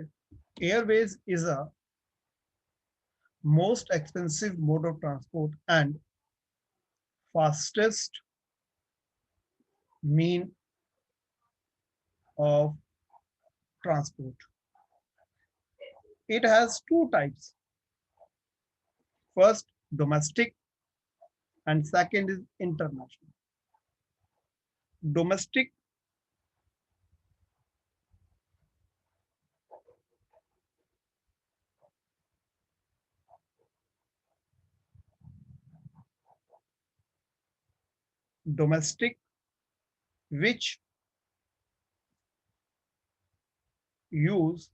ठीक है। Airways is a most expensive mode of transport and fastest mean of transport. It has two types. First, domestic, and second is international. Domestic domestic which use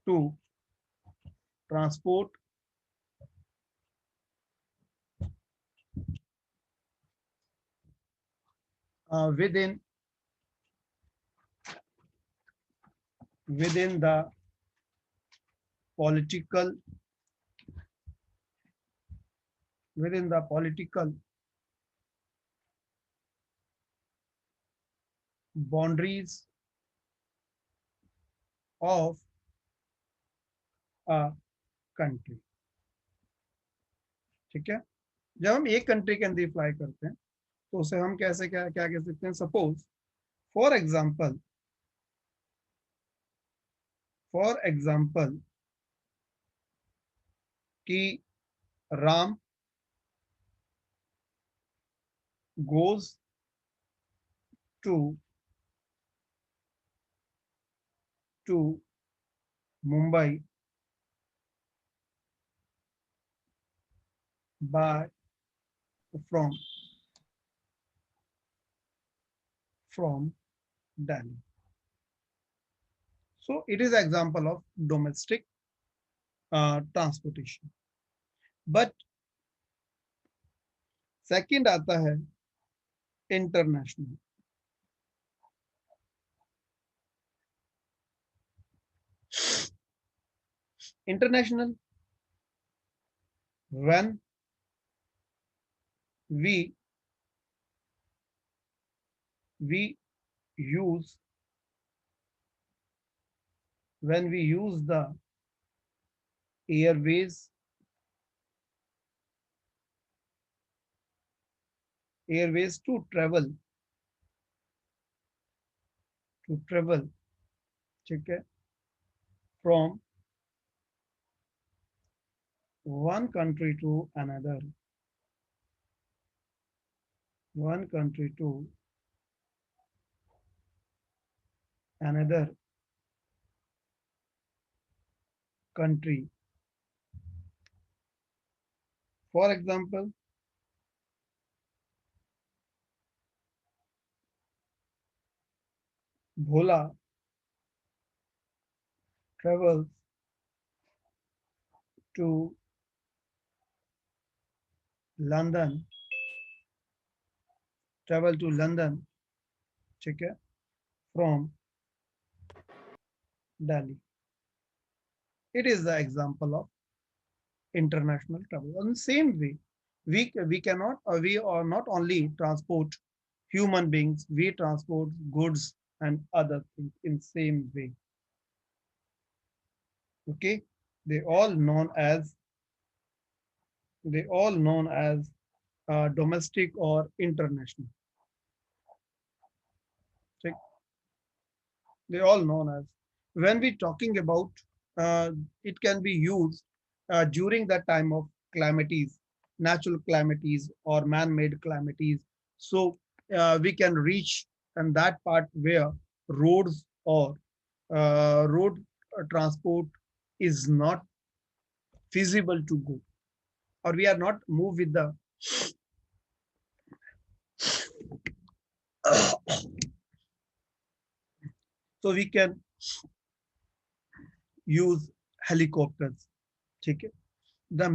to transport within the political boundaries of a country. ठीक है। जब हम एक country के अंदर fly करते हैं तो उसे हम कैसे क्या क्या कह सकते हैं। सपोज फॉर एग्जांपल कि Ram goes to Mumbai by from Delhi. So it is example of domestic transportation. But second आता है international. International when we use the airways to travel ठीक है from one country to another country. For example, Bhola travels to London, ठीक है, from Delhi. It is the example of international travel. In the same way, we are not only transport human beings, we transport goods and other things in same way. Okay, they all known as domestic or international. Okay? They all known as. When we talking about it can be used during the time of calamities, natural calamities or man-made calamities. So we can reach and that part where roads or road transport is not feasible to go, or we are not move with the so we can use helicopters. ठीक है। The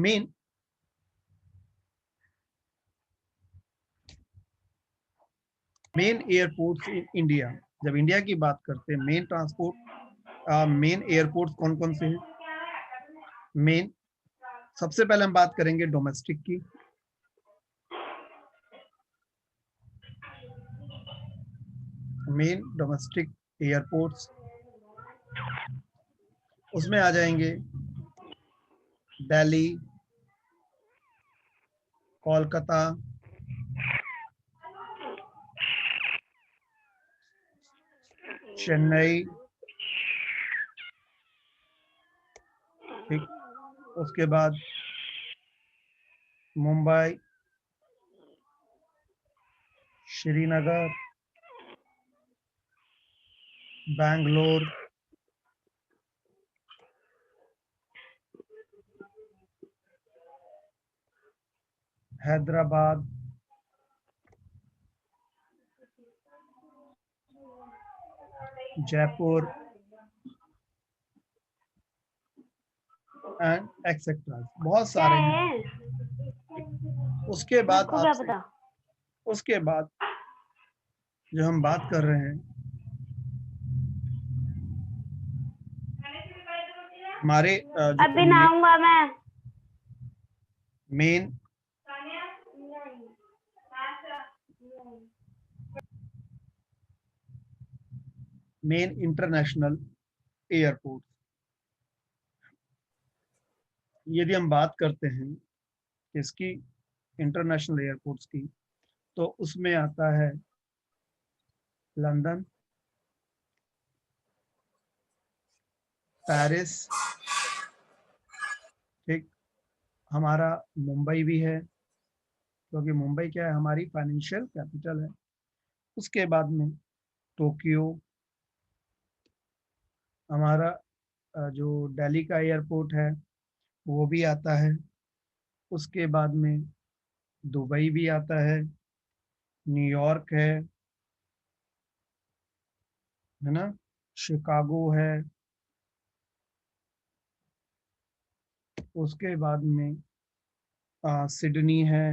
main airports in India, जब India की बात करते हैं main transport main airports कौन कौन से हैं। मेन सबसे पहले हम बात करेंगे डोमेस्टिक की। मेन डोमेस्टिक एयरपोर्ट्स उसमें आ जाएंगे दिल्ली, कोलकाता, चेन्नई, ठीक, उसके बाद मुंबई, श्रीनगर, बैंगलोर, हैदराबाद, जयपुर एंड एक्सेट्रा, बहुत क्या सारे हैं। है? उसके बाद आपको क्या आपसे, पता? उसके बाद जो हम बात कर रहे हैं, हमारे अभी जो नहाऊंगा मैं। मेन मेन इंटरनेशनल एयरपोर्ट, यदि हम बात करते हैं इसकी इंटरनेशनल एयरपोर्ट्स की, तो उसमें आता है लंदन, पेरिस, ठीक, हमारा मुंबई भी है, क्योंकि मुंबई क्या है, हमारी फाइनेंशियल कैपिटल है। उसके बाद में टोक्यो, हमारा जो दिल्ली का एयरपोर्ट है वो भी आता है। उसके बाद में दुबई भी आता है, न्यूयॉर्क है ना, शिकागो है। उसके बाद में सिडनी है।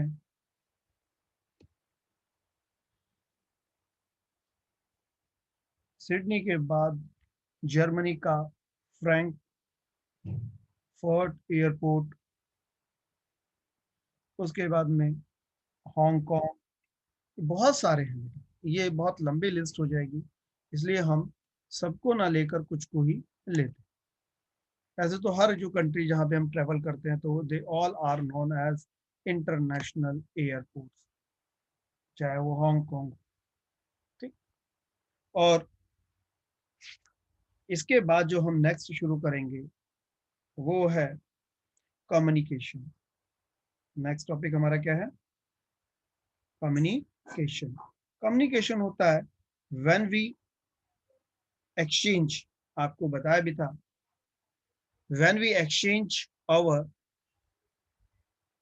सिडनी के बाद जर्मनी का फ्रैंकफर्ट एयरपोर्ट। उसके बाद में हांगकांग, बहुत सारे हैं, ये बहुत लंबी लिस्ट हो जाएगी, इसलिए हम सबको ना लेकर कुछ को ही लेते हैं। ऐसे तो हर जो कंट्री जहाँ पे हम ट्रेवल करते हैं तो they all are known as international airports, चाहे वो हांगकांग, ठीक। और इसके बाद जो हम नेक्स्ट शुरू करेंगे वो है कम्युनिकेशन। नेक्स्ट टॉपिक हमारा क्या है? कम्युनिकेशन। कम्युनिकेशन होता है व्हेन वी एक्सचेंज, आपको बताया भी था, व्हेन वी एक्सचेंज आवर